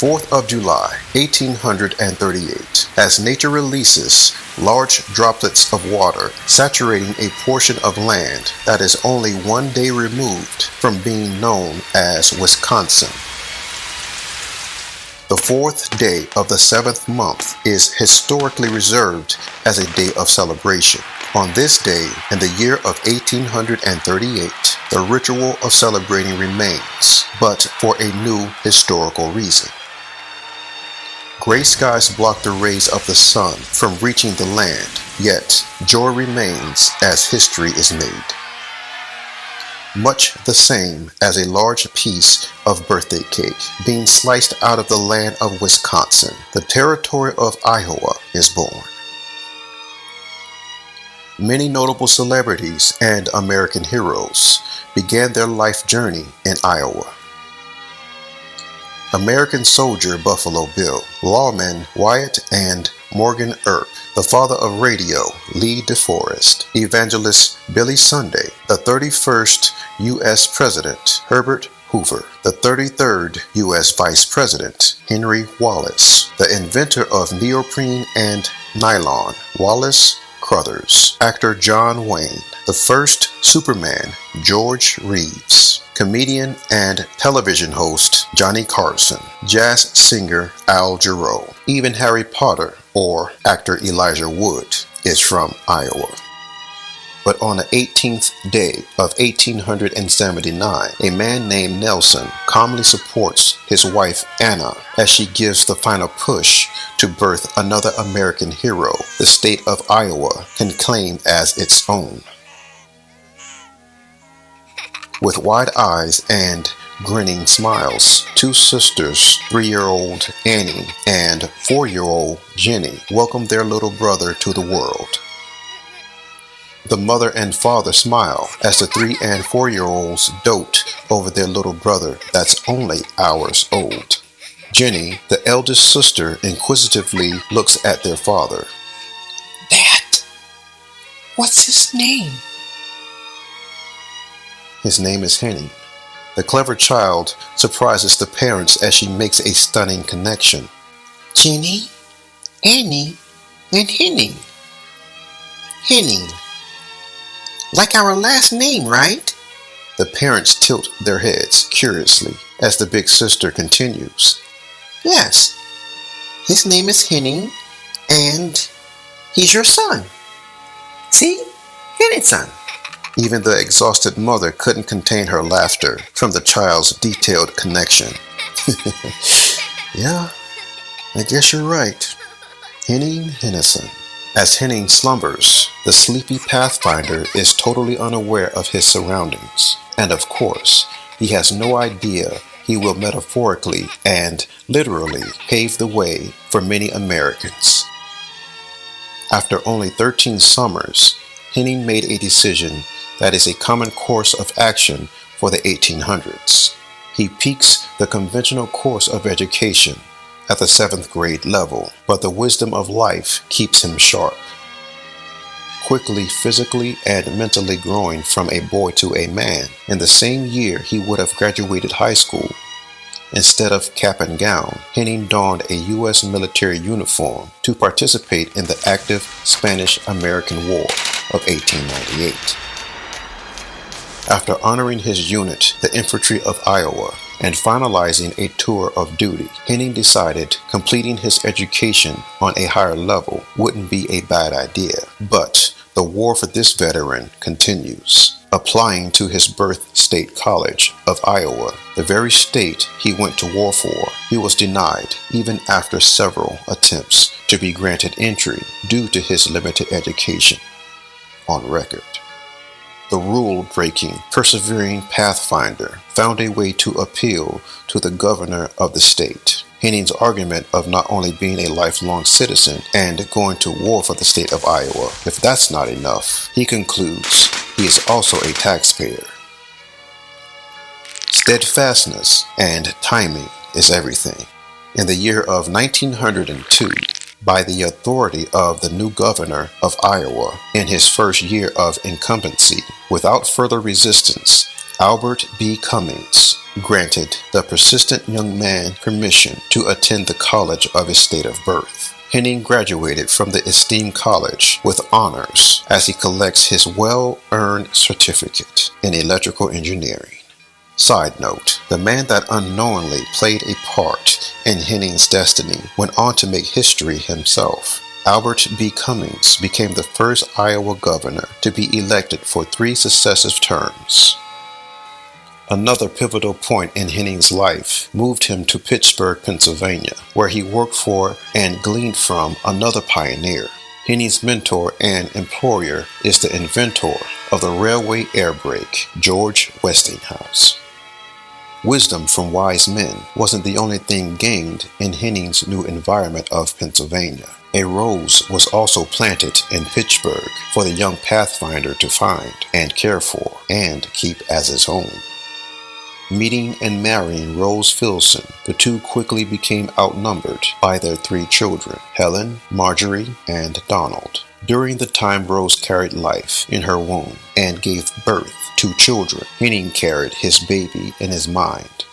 4th of July, 1838, as nature releases large droplets of water saturating a portion of land that is only 1 day removed from being known as Wisconsin. The 4th day of the 7th month is historically reserved as a day of celebration. On this day, in the year of 1838, the ritual of celebrating remains, but for a new historical reason. Gray skies block the rays of the sun from reaching the land, yet joy remains as history is made. Much the same as a large piece of birthday cake being sliced out of the land of Wisconsin, the territory of Iowa is born. Many notable celebrities and American heroes began their life journey in Iowa. American soldier Buffalo Bill, lawman Wyatt and Morgan Earp, the father of radio Lee DeForest, evangelist Billy Sunday, the 31st U.S. President Herbert Hoover, the 33rd U.S. Vice President Henry Wallace, the inventor of neoprene and nylon Wallace Crothers, actor John Wayne, the first Superman George Reeves, comedian and television host Johnny Carson, jazz singer Al Jarreau. Even Harry Potter, or actor Elijah Wood, is from Iowa. But on the 18th day of 1879, a man named Nelson calmly supports his wife Anna as she gives the final push to birth another American hero the state of Iowa can claim as its own. With wide eyes and grinning smiles, two sisters, 3-year-old Annie and 4-year-old Jenny, welcome their little brother to the world. The mother and father smile as the 3 and 4-year-olds dote over their little brother that's only hours old. Jenny, the eldest sister, inquisitively looks at their father. Dad, what's his name? His name is Henning. The clever child surprises the parents as she makes a stunning connection. Jenny, Annie, and Henning. Henning. Like our last name, right? The parents tilt their heads curiously as the big sister continues. Yes, his name is Henning, and he's your son. See? Henning's son. Even the exhausted mother couldn't contain her laughter from the child's detailed connection. Yeah, I guess you're right. Henning Henningsen. As Henning slumbers, the sleepy pathfinder is totally unaware of his surroundings. And of course, he has no idea he will metaphorically and literally pave the way for many Americans. After only 13 summers, Henning made a decision that is a common course of action for the 1800s. He peaks the conventional course of education at the 7th grade level, but the wisdom of life keeps him sharp. Quickly physically and mentally growing from a boy to a man, in the same year he would have graduated high school. Instead of cap and gown, Henning donned a U.S. military uniform to participate in the active Spanish-American War of 1898. After honoring his unit, the infantry of Iowa, and finalizing a tour of duty, Henning decided completing his education on a higher level wouldn't be a bad idea. But the war for this veteran continues. Applying to his birth state college of Iowa, the very state he went to war for, he was denied even after several attempts to be granted entry due to his limited education. On record. The rule-breaking, persevering pathfinder found a way to appeal to the governor of the state. Henning's argument of not only being a lifelong citizen and going to war for the state of Iowa, if that's not enough, he concludes he is also a taxpayer. Steadfastness and timing is everything. In the year of 1902, by the authority of the new governor of Iowa in his first year of incumbency, without further resistance, Albert B. Cummings granted the persistent young man permission to attend the college of his state of birth. Henning graduated from the esteemed college with honors as he collects his well-earned certificate in electrical engineering. Side note, the man that unknowingly played a part in Henning's destiny went on to make history himself. Albert B. Cummings became the first Iowa governor to be elected for 3 successive terms. Another pivotal point in Henning's life moved him to Pittsburgh, Pennsylvania, where he worked for and gleaned from another pioneer. Henning's mentor and employer is the inventor of the railway air brake, George Westinghouse. Wisdom from wise men wasn't the only thing gained in Henning's new environment of Pennsylvania. A rose was also planted in Pittsburgh for the young pathfinder to find and care for and keep as his own. Meeting and marrying Rose Filson, the two quickly became outnumbered by their 3 children, Helen, Marjorie, and Donald. During the time Rose carried life in her womb and gave birth to children, Henning carried his baby in his mind.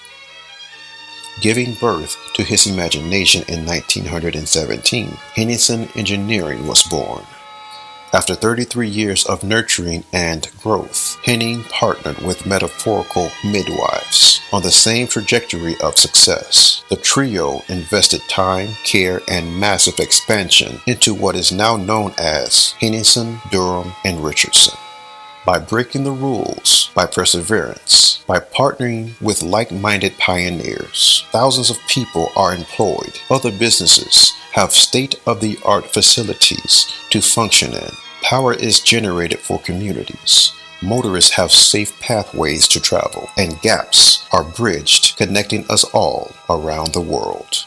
Giving birth to his imagination in 1917, Henningsen Engineering was born. After 33 years of nurturing and growth, Henning partnered with metaphorical midwives on the same trajectory of success. The trio invested time, care, and massive expansion into what is now known as Henningsen, Durham, and Richardson. By breaking the rules, by perseverance, by partnering with like-minded pioneers, thousands of people are employed. Other businesses have state-of-the-art facilities to function in. Power is generated for communities. Motorists have safe pathways to travel, and gaps are bridged, connecting us all around the world.